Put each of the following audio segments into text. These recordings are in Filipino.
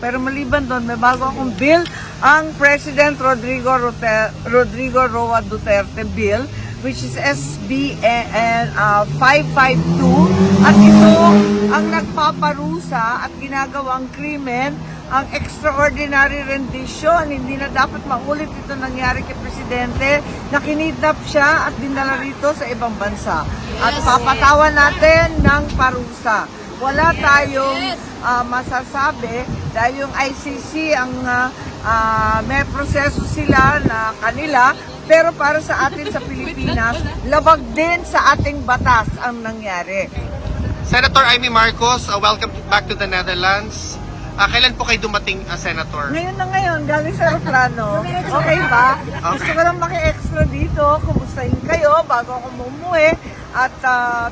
pero maliban doon, may bago akong bill, ang President Rodrigo Roa Duterte bill, which is SBN 552, at ito ang nagpaparusa at ginagawang krimen, ang extraordinary rendition. Hindi na dapat maulit ito nangyari kay Presidente, na kinidnap siya at dinala rito sa ibang bansa. At papatawan natin ng parusa. Wala tayong masasabi dahil yung ICC ang may proseso sila na kanila, pero para sa atin sa Pilipinas, labag din sa ating batas ang nangyari. Senator Amy Marcos, welcome back to the Netherlands. Kailan po kayo dumating, Senator? Ngayon na ngayon, galing sa aeroplano. Okay ba? Gusto ko lang maki-extra dito. Kumustahin kayo bago ako umuwi. At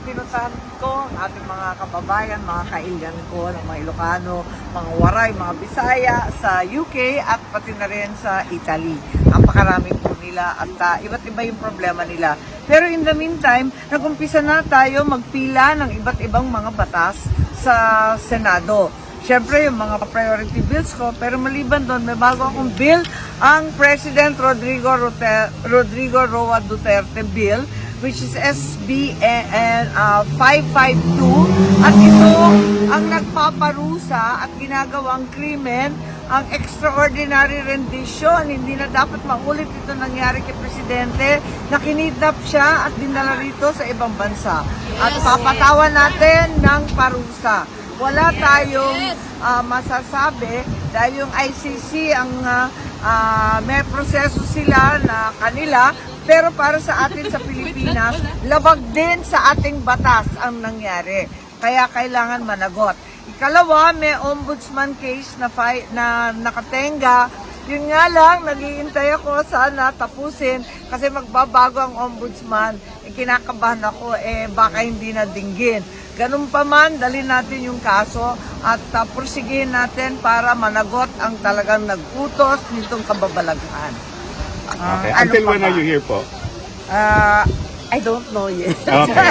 pinuntahan ko ang ating mga kababayan, mga kaigan ko, ng mga Ilocano, mga Waray, mga Bisaya sa UK at pati na rin sa Italy. Napakarami po nila at iba't iba yung problema nila. Pero in the meantime, nag-umpisa na tayo magpila ng iba't ibang mga batas sa Senado. Siyempre, yung mga priority bills ko, pero maliban doon, may bago akong bill, ang President Rodrigo Roa Duterte bill, which is SBN 552, at ito ang nagpaparusa at ginagawang krimen, ang extraordinary rendition. Hindi na dapat maulit ito nangyari kay Presidente, na kinidnap siya at dinala rito sa ibang bansa. At papatawan natin ng parusa. Wala tayong masasabi dahil yung ICC ang may proseso sila na kanila, pero para sa atin sa Pilipinas, labag din sa ating batas ang nangyari. Kaya kailangan managot. Ikalawa, may ombudsman case na nakatenga. Yun nga lang, naghihintay ako sana tapusin kasi magbabago ang ombudsman. Kinakabahan ako, baka hindi na dinggin. Ganun pa man, dalhin natin yung kaso at pursigihin natin para managot ang talagang nag-utos nitong kababalaghan. Okay. Until when are you here po? I don't know yet. Okay.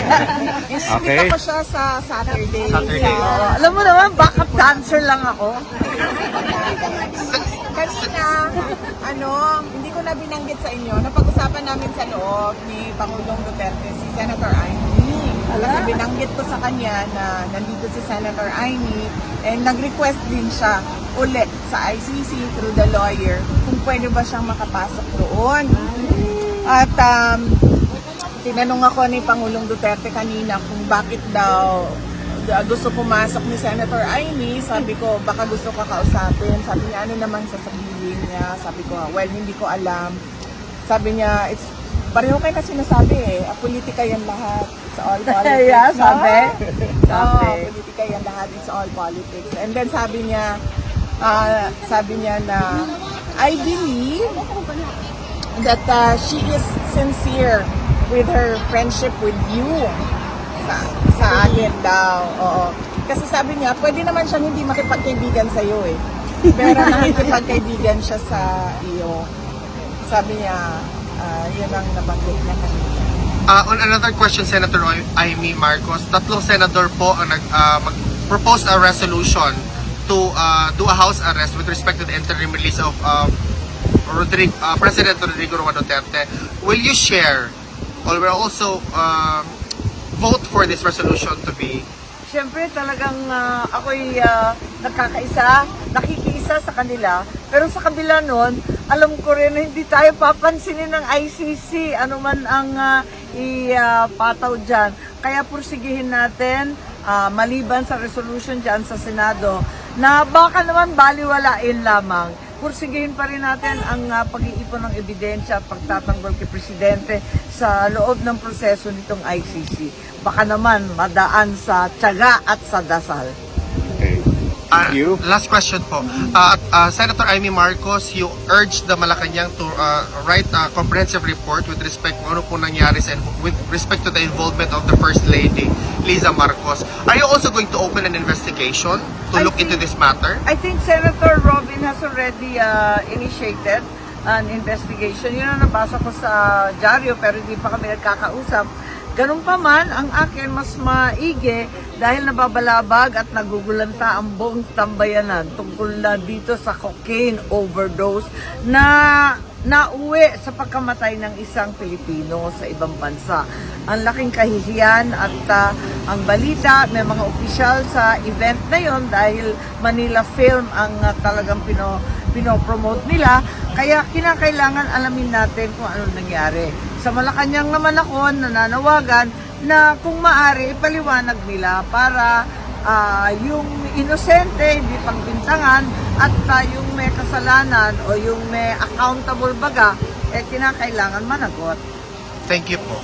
Okay. Kita ko siya sa Saturday. Saturday. Alam mo naman, backup dancer lang ako. Kanina, hindi ko na binanggit sa inyo, napag-usapan namin sa loob ni Pangulong Duterte si Senator Amy. Kasi binanggit ko sa kanya na nandito si Senator Amy and nag-request din siya ulit sa ICC through the lawyer kung pwede ba siyang makapasok doon. At tinanong ako ni Pangulong Duterte kanina kung bakit daw gusto pumasok ni Senator Amy. Sabi ko, baka gusto ka kausapin. Sabi niya, ano naman sasabihin niya? Sabi ko, well, hindi ko alam. Sabi niya, pareho kayo kasi nasabi politika yan lahat. It's all politics. Yeah, sabi. Politika yan lahat. It's all politics. And then sabi niya na, I believe that she is sincere with her friendship with you. Sa akin daw. Oo. Kasi sabi niya, pwede naman siyang hindi makipagkaibigan sa iyo pero nakikipagkaibigan siya sa iyo. Sabi niya, yun ang nabanggit niya kanina. On another question, Senator Amy Marcos, tatlong senador po ang mag-propose a resolution to do a house arrest with respect to the interim release of President Rodrigo Roa Duterte. Will you share or will also vote for this resolution to be? Siyempre talagang ako'y nakikiisa sa kanila. Pero sa kabila nun, alam ko rin na hindi tayo papansinin ng ICC. Ano man ang ipataw dyan. Kaya pursigihin natin, maliban sa resolution dyan sa Senado, na baka naman baliwalain lamang. Pursigihin pa rin natin ang pag-iipon ng ebidensya at pagtatanggol kay Presidente sa loob ng proseso nitong ICC. Baka naman madaan sa tiyaga at sa dasal. Okay. Thank you. Last question po. Senator Amy Marcos, you urged the Malacanang to write a comprehensive report with respect kung ano po nangyari with respect to the involvement of the First Lady, Liza Marcos. Are you also going to open an investigation to look into this matter? I think Senator Robin has already initiated an investigation. Yun ang nabasa ko sa dyaryo pero hindi pa kami nagkakausap. Ganun pa man, ang akin mas maigi dahil nababalabag at nagugulanta ang buong tambayanan tungkol na dito sa cocaine overdose na nauwi sa pagkamatay ng isang Pilipino sa ibang bansa. Ang laking kahihiyan at ang balita, may mga opisyal sa event na yon dahil Manila Film ang talagang pinopromote nila. Kaya kinakailangan alamin natin kung ano nangyari. Sa Malacanang naman ako nananawagan na kung maaari ipaliwanag nila para yung inosente hindi pagbintangan at yung may kasalanan o yung may accountable baga, kinakailangan managot. Thank you po.